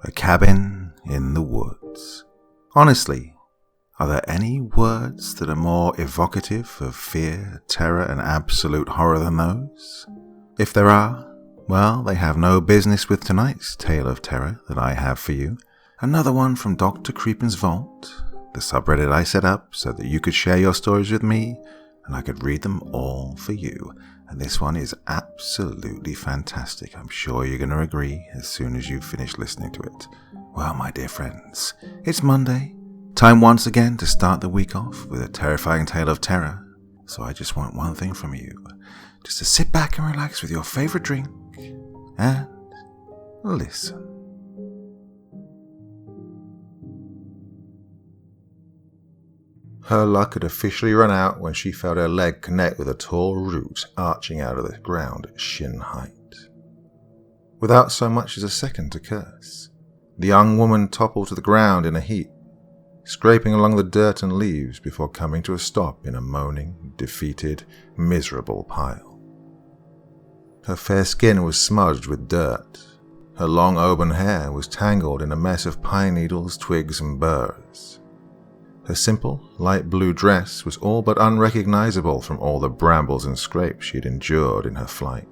A cabin in the woods. Honestly, are there any words that are more evocative of fear, terror, and absolute horror than those? If there are, well, they have no business with tonight's tale of terror that I have for you. Another one from Dr. CREEPEN'S vault, the subreddit I set up so that you could share your stories with me and I could read them all for you. And this one is absolutely fantastic. I'm sure you're going to agree as soon as you finish listening to it. Well, my dear friends, it's Monday. Time once again to start the week off with a terrifying tale of terror. So I just want one thing from you. Just to sit back and relax with your favorite drink and listen. Her luck had officially run out when she felt her leg connect with a tall root arching out of the ground at shin height. Without so much as a second to curse, the young woman toppled to the ground in a heap, scraping along the dirt and leaves before coming to a stop in a moaning, defeated, miserable pile. Her fair skin was smudged with dirt. Her long auburn hair was tangled in a mess of pine needles, twigs, and burrs. Her simple, light blue dress was all but unrecognizable from all the brambles and scrapes she had endured in her flight.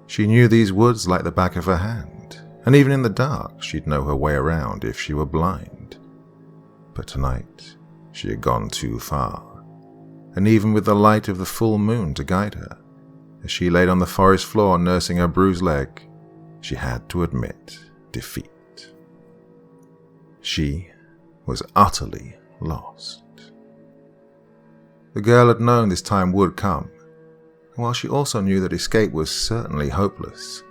She knew these woods like the back of her hand, and even in the dark she'd know her way around if she were blind. But tonight she had gone too far, and even with the light of the full moon to guide her, as she laid on the forest floor nursing her bruised leg, she had to admit defeat. She was utterly lost. The girl had known this time would come, and while she also knew that escape was certainly hopeless,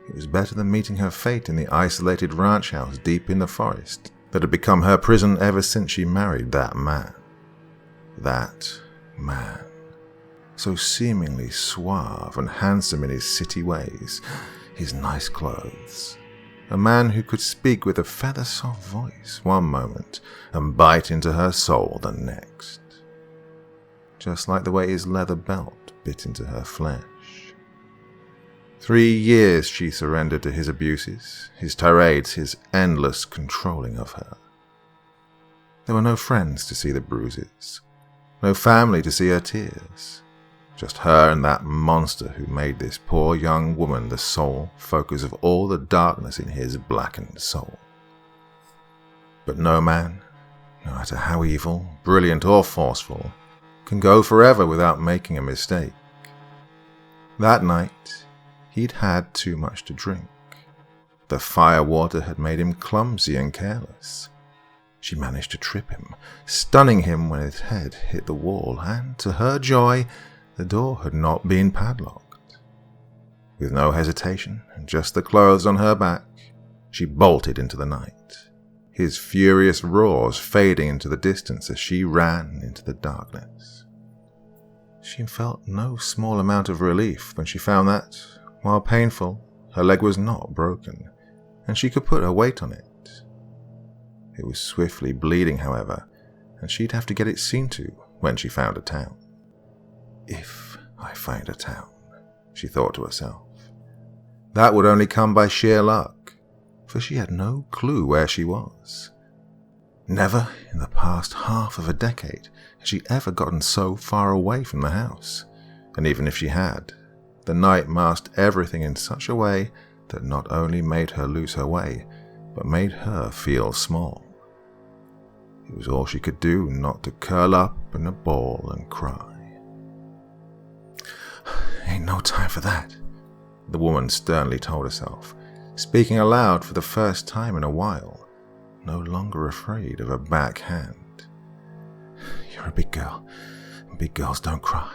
it was better than meeting her fate in the isolated ranch house deep in the forest that had become her prison ever since she married that man. That man, so seemingly suave and handsome in his city ways, his nice clothes. A man who could speak with a feather-soft voice one moment and bite into her soul the next. Just like the way his leather belt bit into her flesh. 3 years she surrendered to his abuses, his tirades, his endless controlling of her. There were no friends to see the bruises, no family to see her tears. Just her and that monster who made this poor young woman the sole focus of all the darkness in his blackened soul. But no man, no matter how evil, brilliant or forceful, can go forever without making a mistake. That night, he'd had too much to drink. The fire water had made him clumsy and careless. She managed to trip him, stunning him when his head hit the wall, and to her joy, the door had not been padlocked. With no hesitation and just the clothes on her back, she bolted into the night, his furious roars fading into the distance as she ran into the darkness. She felt no small amount of relief when she found that, while painful, her leg was not broken, and she could put her weight on it. It was swiftly bleeding, however, and she'd have to get it seen to when she found a town. If I find a town, she thought to herself. That would only come by sheer luck, for she had no clue where she was. Never in the past half of a decade had she ever gotten so far away from the house, and even if she had, the night masked everything in such a way that not only made her lose her way, but made her feel small. It was all she could do not to curl up in a ball and cry. Ain't no time for that, the woman sternly told herself, speaking aloud for the first time in a while, no longer afraid of a backhand. You're a big girl. Big girls don't cry.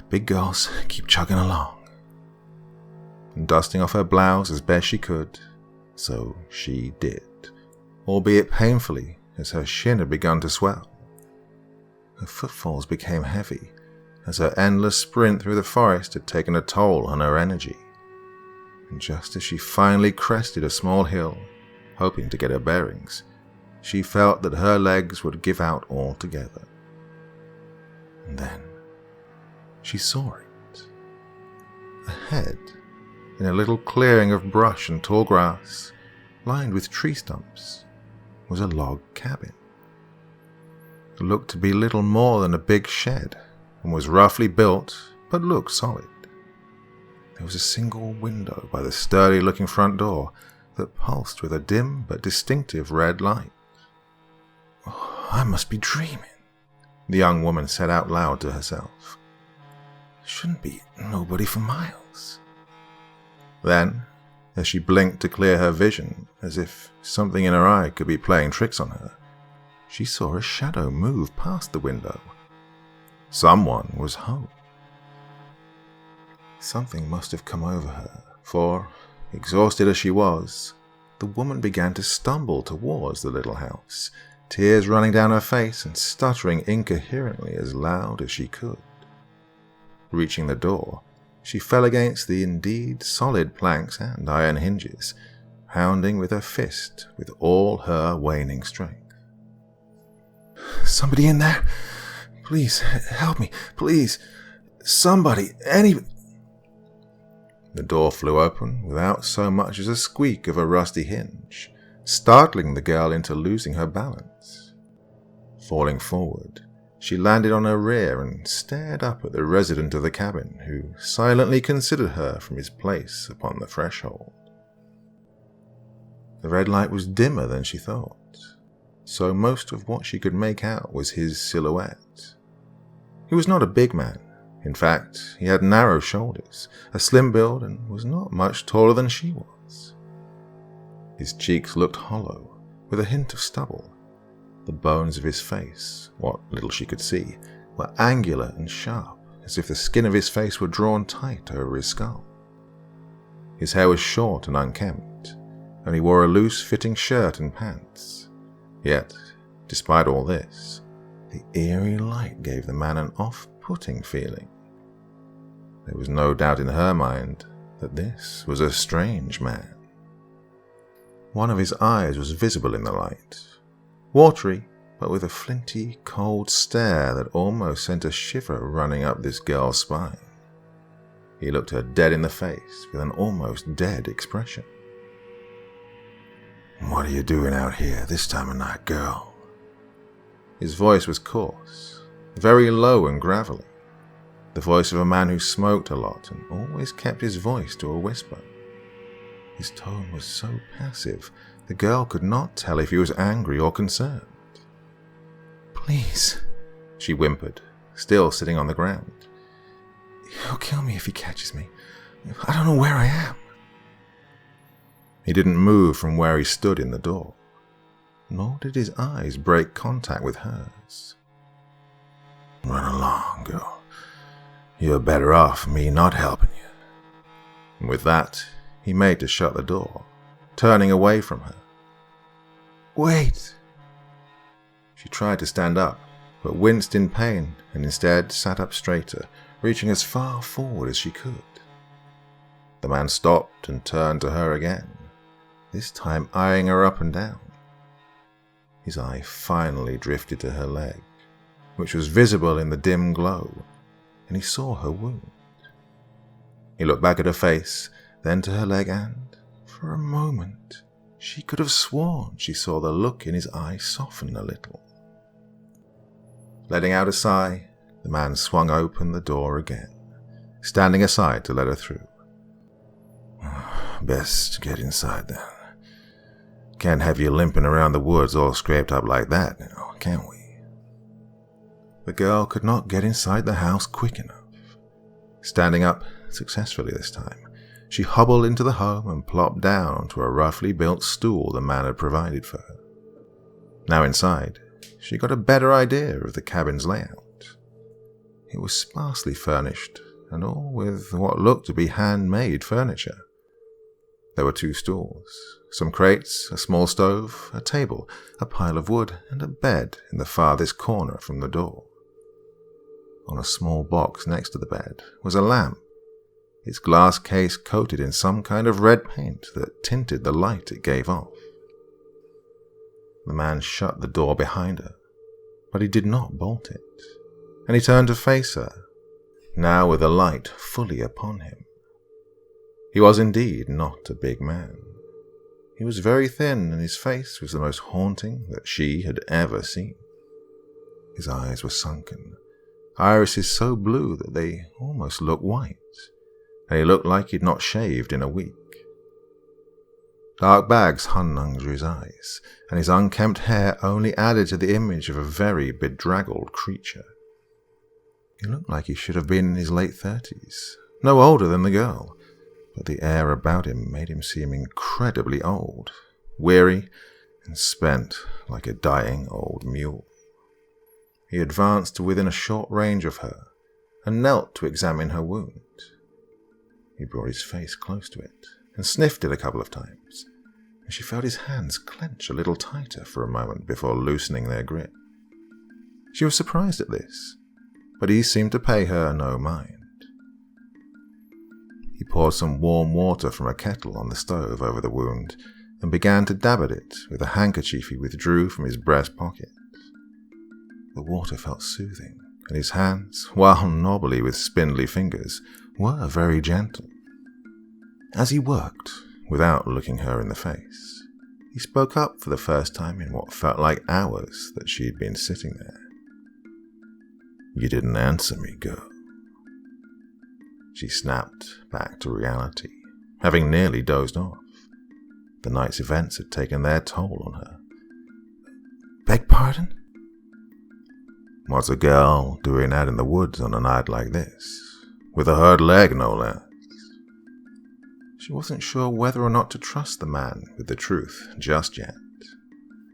Big girls keep chugging along. And dusting off her blouse as best she could, so she did, albeit painfully as her shin had begun to swell. Her footfalls became heavy, as her endless sprint through the forest had taken a toll on her energy. And just as she finally crested a small hill, hoping to get her bearings, she felt that her legs would give out altogether. And then she saw it. Ahead, in a little clearing of brush and tall grass, lined with tree stumps, was a log cabin. It looked to be little more than a big shed, and was roughly built, but looked solid. There was a single window by the sturdy-looking front door that pulsed with a dim but distinctive red light. "Oh, I must be dreaming," the young woman said out loud to herself. "Shouldn't be nobody for miles." Then, as she blinked to clear her vision, as if something in her eye could be playing tricks on her, she saw a shadow move past the window. Someone was home. Something must have come over her, for, exhausted as she was, the woman began to stumble towards the little house, tears running down her face and stuttering incoherently as loud as she could. Reaching the door, she fell against the indeed solid planks and iron hinges, pounding with her fist with all her waning strength. "Somebody in there? Please, help me, please. Somebody, anybody." The door flew open without so much as a squeak of a rusty hinge, startling the girl into losing her balance. Falling forward, she landed on her rear and stared up at the resident of the cabin, who silently considered her from his place upon the threshold. The red light was dimmer than she thought, so most of what she could make out was his silhouette. He was not a big man. In fact, he had narrow shoulders, a slim build, and was not much taller than she was. His cheeks looked hollow, with a hint of stubble. The bones of his face, what little she could see, were angular and sharp, as if the skin of his face were drawn tight over his skull. His hair was short and unkempt, and he wore a loose-fitting shirt and pants. Yet, despite all this, the eerie light gave the man an off-putting feeling. There was no doubt in her mind that this was a strange man. One of his eyes was visible in the light, watery, but with a flinty, cold stare that almost sent a shiver running up this girl's spine. He looked her dead in the face with an almost dead expression. "What are you doing out here this time of night, girl?" His voice was coarse, very low and gravelly, the voice of a man who smoked a lot and always kept his voice to a whisper. His tone was so passive, the girl could not tell if he was angry or concerned. "Please," she whimpered, still sitting on the ground. "He'll kill me if he catches me. I don't know where I am." He didn't move from where he stood in the door, nor did his eyes break contact with hers. "Run along, girl. You're better off me not helping you." And with that, he made to shut the door, turning away from her. "Wait!" She tried to stand up, but winced in pain and instead sat up straighter, reaching as far forward as she could. The man stopped and turned to her again, this time eyeing her up and down. His eye finally drifted to her leg, which was visible in the dim glow, and he saw her wound. He looked back at her face, then to her leg, and, for a moment, she could have sworn she saw the look in his eye soften a little. Letting out a sigh, the man swung open the door again, standing aside to let her through. "Best get inside then. Can't have you limping around the woods all scraped up like that now, can we?" The girl could not get inside the house quick enough. Standing up, successfully this time, she hobbled into the home and plopped down onto a roughly built stool the man had provided for her. Now inside, she got a better idea of the cabin's layout. It was sparsely furnished, and all with what looked to be handmade furniture. There were 2 stools, some crates, a small stove, a table, a pile of wood, and a bed in the farthest corner from the door. On a small box next to the bed was a lamp, its glass case coated in some kind of red paint that tinted the light it gave off. The man shut the door behind her, but he did not bolt it, and he turned to face her, now with the light fully upon him. He was indeed not a big man. He was very thin, and his face was the most haunting that she had ever seen. His eyes were sunken, irises so blue that they almost looked white, and he looked like he'd not shaved in a week. Dark bags hung under his eyes, and his unkempt hair only added to the image of a very bedraggled creature. He looked like he should have been in his late 30s, no older than the girl, but the air about him made him seem incredibly old, weary and spent like a dying old mule. He advanced to within a short range of her and knelt to examine her wound. He brought his face close to it and sniffed it a couple of times, and she felt his hands clench a little tighter for a moment before loosening their grip. She was surprised at this, but he seemed to pay her no mind. He poured some warm water from a kettle on the stove over the wound and began to dab at it with a handkerchief he withdrew from his breast pocket. The water felt soothing, and his hands, while knobbly with spindly fingers, were very gentle. As he worked, without looking her in the face, he spoke up for the first time in what felt like hours that she had been sitting there. "You didn't answer me, girl." She snapped back to reality, having nearly dozed off. The night's events had taken their toll on her. "Beg pardon?" "What's a girl doing out in the woods on a night like this? With a hurt leg, no less." She wasn't sure whether or not to trust the man with the truth just yet.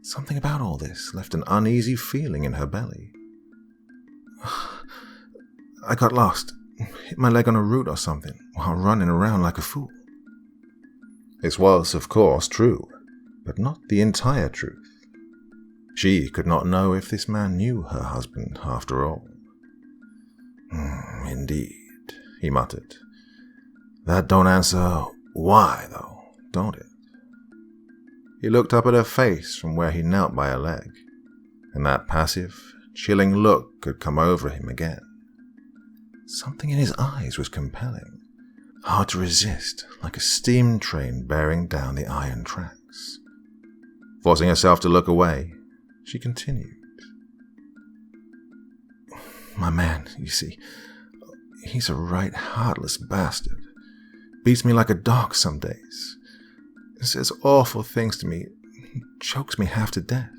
Something about all this left an uneasy feeling in her belly. "I got lost. Hit my leg on a root or something while running around like a fool." This was, of course, true, but not the entire truth. She could not know if this man knew her husband after all. "Indeed," he muttered. "That don't answer why, though, don't it?" He looked up at her face from where he knelt by her leg, and that passive, chilling look had come over him again. Something in his eyes was compelling, hard to resist, like a steam train bearing down the iron tracks. Forcing herself to look away, she continued. "My man, you see, he's a right heartless bastard. Beats me like a dog some days. Says awful things to me, chokes me half to death.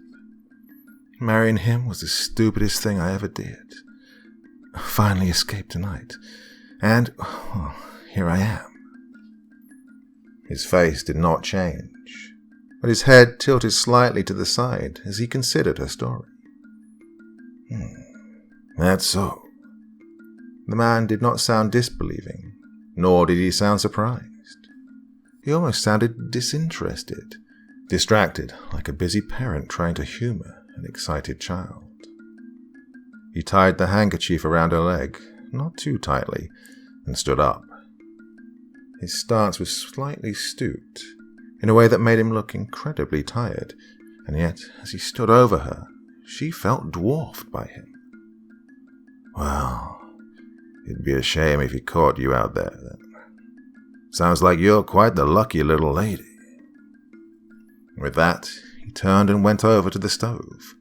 Marrying him was the stupidest thing I ever did. Finally escaped tonight, and well, here I am." His face did not change, but his head tilted slightly to the side as he considered her story. "That's so." The man did not sound disbelieving, nor did he sound surprised. He almost sounded disinterested, distracted like a busy parent trying to humor an excited child. He tied the handkerchief around her leg, not too tightly, and stood up. His stance was slightly stooped, in a way that made him look incredibly tired, and yet, as he stood over her, she felt dwarfed by him. "Well, it'd be a shame if he caught you out there, then. Sounds like you're quite the lucky little lady." With that, he turned and went over to the stove,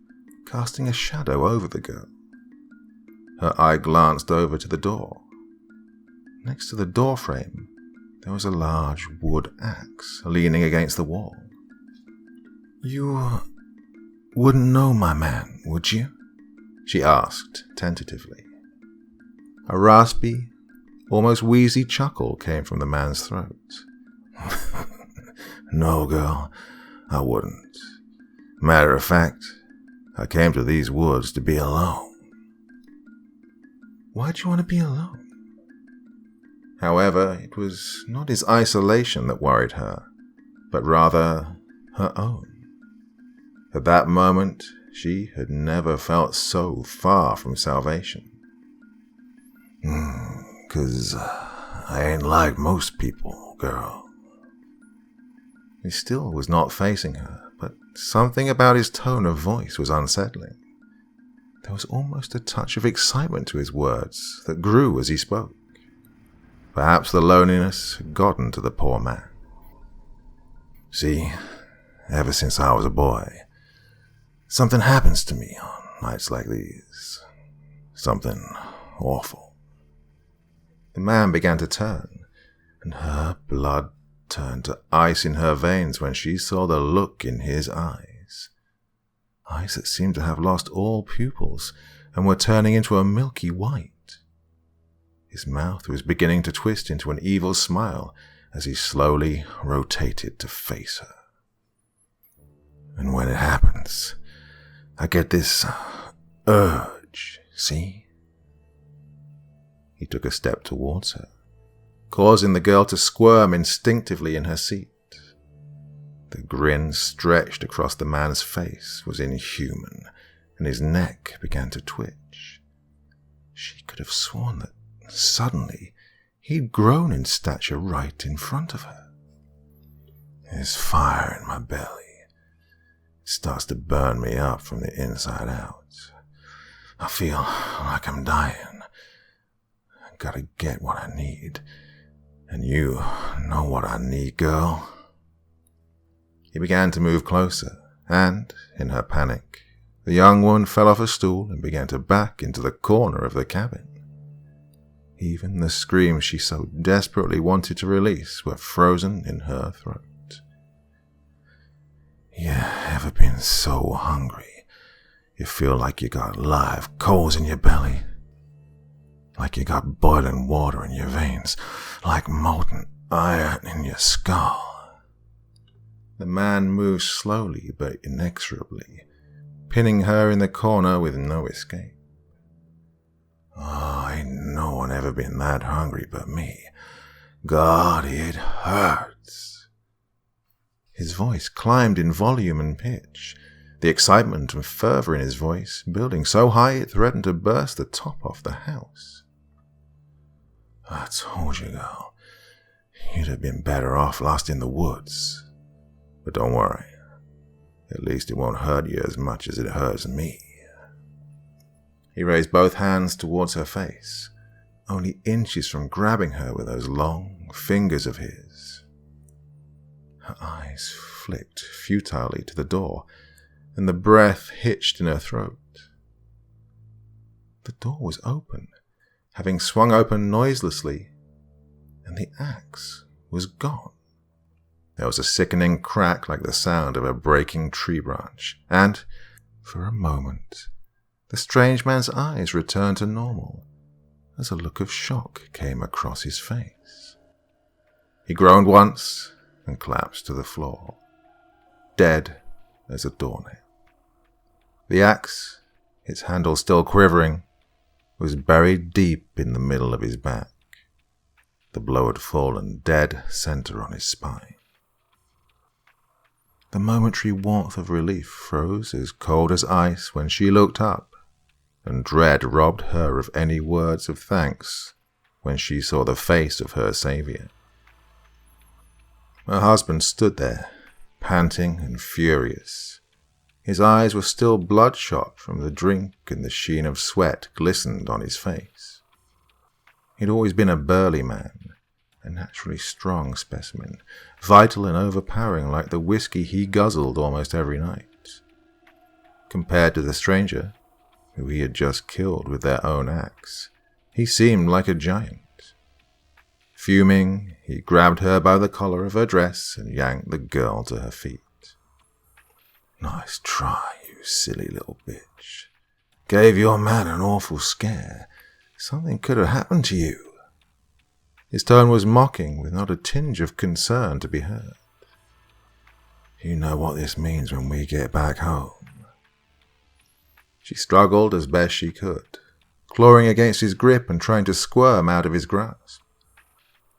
casting a shadow over the girl. Her eye glanced over to the door. Next to the doorframe, there was a large wood axe leaning against the wall. "You wouldn't know my man, would you?" she asked tentatively. A raspy, almost wheezy chuckle came from the man's throat. "No, girl, I wouldn't. Matter of fact, I came to these woods to be alone." Why'd you want to be alone? However, it was not his isolation that worried her, but rather her own. At that moment, she had never felt so far from salvation. "'Cause I ain't like most people, girl." He still was not facing her, but something about his tone of voice was unsettling. There was almost a touch of excitement to his words that grew as he spoke. Perhaps the loneliness had gotten to the poor man. "See, ever since I was a boy. Something happens to me on nights like these. Something awful." The man began to turn, and her blood turned to ice in her veins when she saw the look in his eyes. Eyes that seemed to have lost all pupils and were turning into a milky white. His mouth was beginning to twist into an evil smile as he slowly rotated to face her. "And when it happens, I get this urge, see?" He took a step towards her, causing the girl to squirm instinctively in her seat. The grin stretched across the man's face was inhuman, and his neck began to twitch. She could have sworn that suddenly he'd grown in stature right in front of her. "There's fire in my belly. It starts to burn me up from the inside out. I feel like I'm dying. I gotta get what I need. And you know what I need, girl." He began to move closer, and, in her panic, the young woman fell off a stool and began to back into the corner of the cabin. Even the screams she so desperately wanted to release were frozen in her throat. "You ever been so hungry you feel like you got live coals in your belly? Like you got boiling water in your veins, like molten iron in your skull?" The man moved slowly but inexorably, pinning her in the corner with no escape. "Oh, ain't no one ever been that hungry but me. God, it hurts." His voice climbed in volume and pitch, the excitement and fervor in his voice building so high it threatened to burst the top off the house. "I told you, girl, you'd have been better off lost in the woods. But don't worry, at least it won't hurt you as much as it hurts me." He raised both hands towards her face, only inches from grabbing her with those long fingers of his. Her eyes flicked futilely to the door, and the breath hitched in her throat. The door was open, having swung open noiselessly, and the axe was gone. There was a sickening crack like the sound of a breaking tree branch, and, for a moment, the strange man's eyes returned to normal as a look of shock came across his face. He groaned once and collapsed to the floor, dead as a doornail. The axe, its handle still quivering, was buried deep in the middle of his back. The blow had fallen dead center on his spine. The momentary warmth of relief froze as cold as ice when she looked up, and dread robbed her of any words of thanks when she saw the face of her savior. Her husband stood there, panting and furious. His eyes were still bloodshot from the drink, and the sheen of sweat glistened on his face. He'd always been a burly man, a naturally strong specimen, vital and overpowering like the whiskey he guzzled almost every night. Compared to the stranger, who he had just killed with their own axe, he seemed like a giant. Fuming, he grabbed her by the collar of her dress and yanked the girl to her feet. "Nice try, you silly little bitch. Gave your man an awful scare. Something could have happened to you." His tone was mocking, with not a tinge of concern to be heard. "You know what this means when we get back home." She struggled as best she could, clawing against his grip and trying to squirm out of his grasp.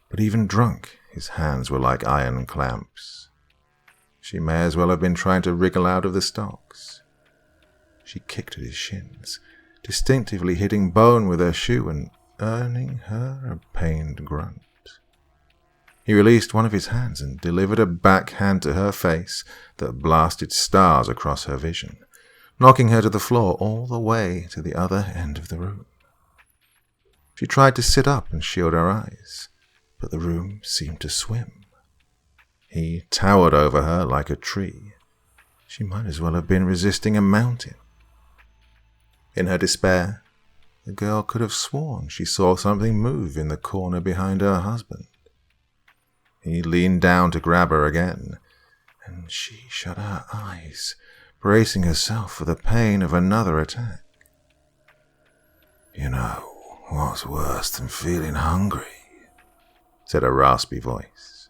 But even drunk, his hands were like iron clamps. She may as well have been trying to wriggle out of the stocks. She kicked at his shins, distinctively hitting bone with her shoe and earning her a pained grunt. He released one of his hands and delivered a backhand to her face that blasted stars across her vision, knocking her to the floor all the way to the other end of the room. She tried to sit up and shield her eyes, but the room seemed to swim. He towered over her like a tree, She might as well have been resisting a mountain. In her despair, the girl could have sworn she saw something move in the corner behind her husband. He leaned down to grab her again, and she shut her eyes, bracing herself for the pain of another attack. "You know what's worse than feeling hungry?" said a raspy voice.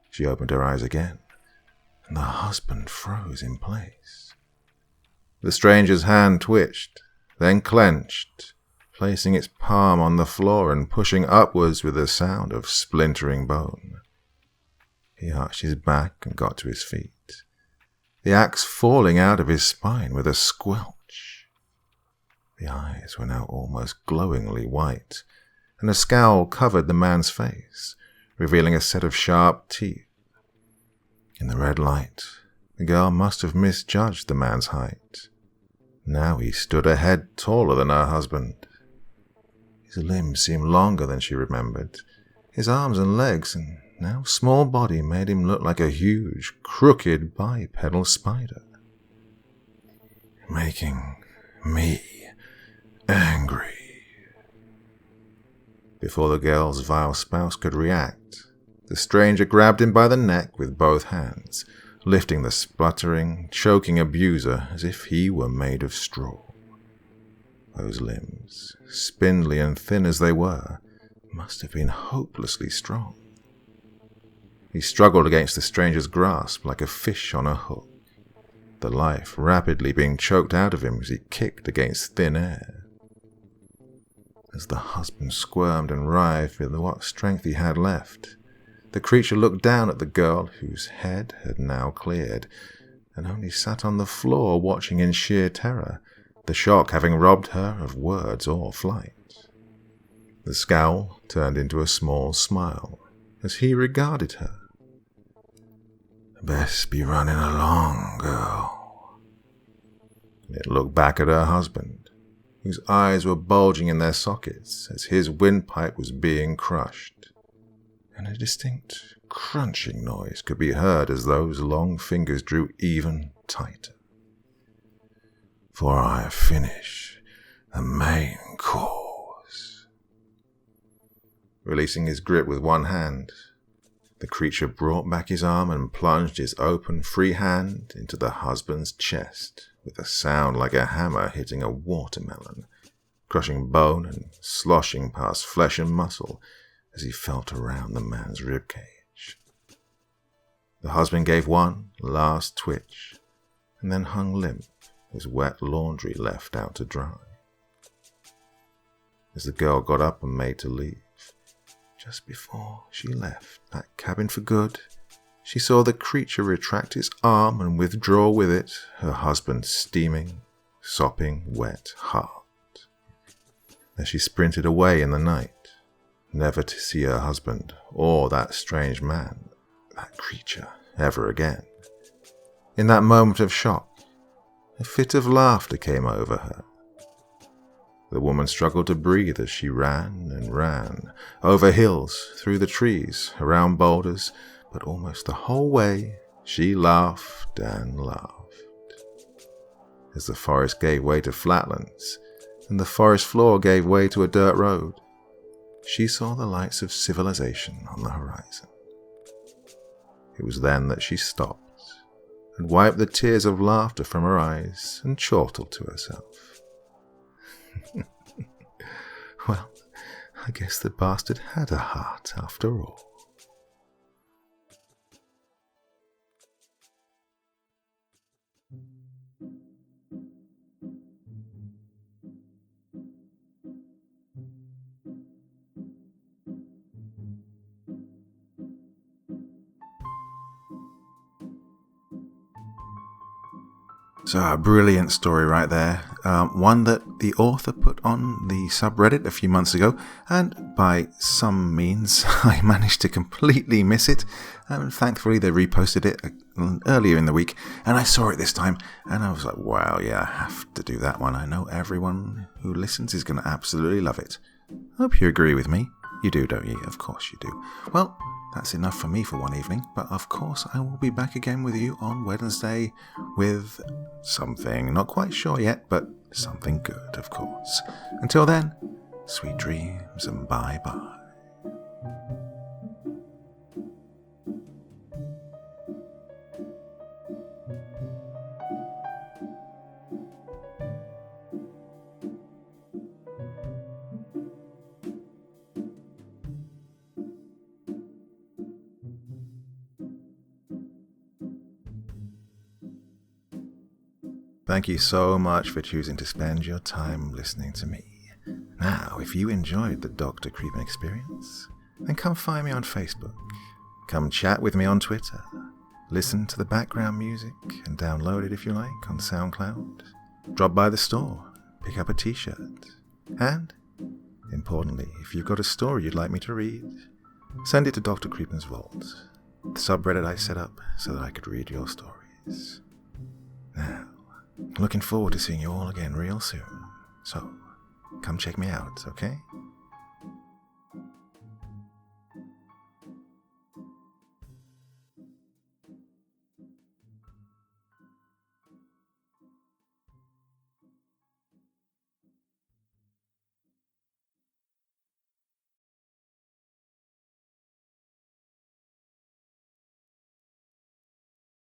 She opened her eyes again, and the husband froze in place. The stranger's hand twitched, then clenched, placing its palm on the floor and pushing upwards with a sound of splintering bone. He arched his back and got to his feet, the axe falling out of his spine with a squelch. The eyes were now almost glowingly white, and a scowl covered the man's face, revealing a set of sharp teeth. In the red light, the girl must have misjudged the man's height. Now he stood a head taller than her husband. His limbs seemed longer than she remembered. His arms and legs and now small body made him look like a huge, crooked bipedal spider. "Making me angry." Before the girl's vile spouse could react, the stranger grabbed him by the neck with both hands, lifting the spluttering, choking abuser as if he were made of straw. Those limbs, spindly and thin as they were, must have been hopelessly strong. He struggled against the stranger's grasp like a fish on a hook, the life rapidly being choked out of him as he kicked against thin air. As the husband squirmed and writhed with what strength he had left, the creature looked down at the girl whose head had now cleared, and only sat on the floor watching in sheer terror, the shock having robbed her of words or flight. The scowl turned into a small smile as he regarded her. "Best be running along, girl." It looked back at her husband, whose eyes were bulging in their sockets as his windpipe was being crushed, and a distinct crunching noise could be heard as those long fingers drew even tighter. "For I finish the main course." Releasing his grip with one hand, the creature brought back his arm and plunged his open, free hand into the husband's chest with a sound like a hammer hitting a watermelon, crushing bone and sloshing past flesh and muscle as he felt around the man's ribcage. The husband gave one last twitch and then hung limp, his wet laundry left out to dry. As the girl got up and made to leave, just before she left that cabin for good, she saw the creature retract its arm and withdraw with it her husband's steaming, sopping, wet heart. As she sprinted away in the night, never to see her husband or that strange man, that creature, ever again. In that moment of shock, a fit of laughter came over her. The woman struggled to breathe as she ran and ran, over hills, through the trees, around boulders, but almost the whole way she laughed and laughed. As the forest gave way to flatlands, and the forest floor gave way to a dirt road, she saw the lights of civilization on the horizon. It was then that she stopped and wiped the tears of laughter from her eyes and chortled to herself. Well, I guess the bastard had a heart after all. So a brilliant story right there. One that the author put on the subreddit a few months ago, and by some means I managed to completely miss it. Thankfully they reposted it earlier in the week, and I saw it this time, and I was like, wow, yeah, I have to do that one. I know everyone who listens is going to absolutely love it. Hope you agree with me. You do, don't you? Of course you do. Well, that's enough for me for one evening, but of course I will be back again with you on Wednesday with something. Not quite sure yet, but something good, of course. Until then, sweet dreams and bye-bye. Thank you so much for choosing to spend your time listening to me. Now, if you enjoyed the Dr. Creepen experience, then come find me on Facebook. Come chat with me on Twitter. Listen to the background music and download it if you like on SoundCloud. Drop by the store, pick up a t-shirt. And, importantly, if you've got a story you'd like me to read, send it to Dr. Creepen's Vault, the subreddit I set up so that I could read your stories. Now, looking forward to seeing you all again real soon. So, come check me out, okay?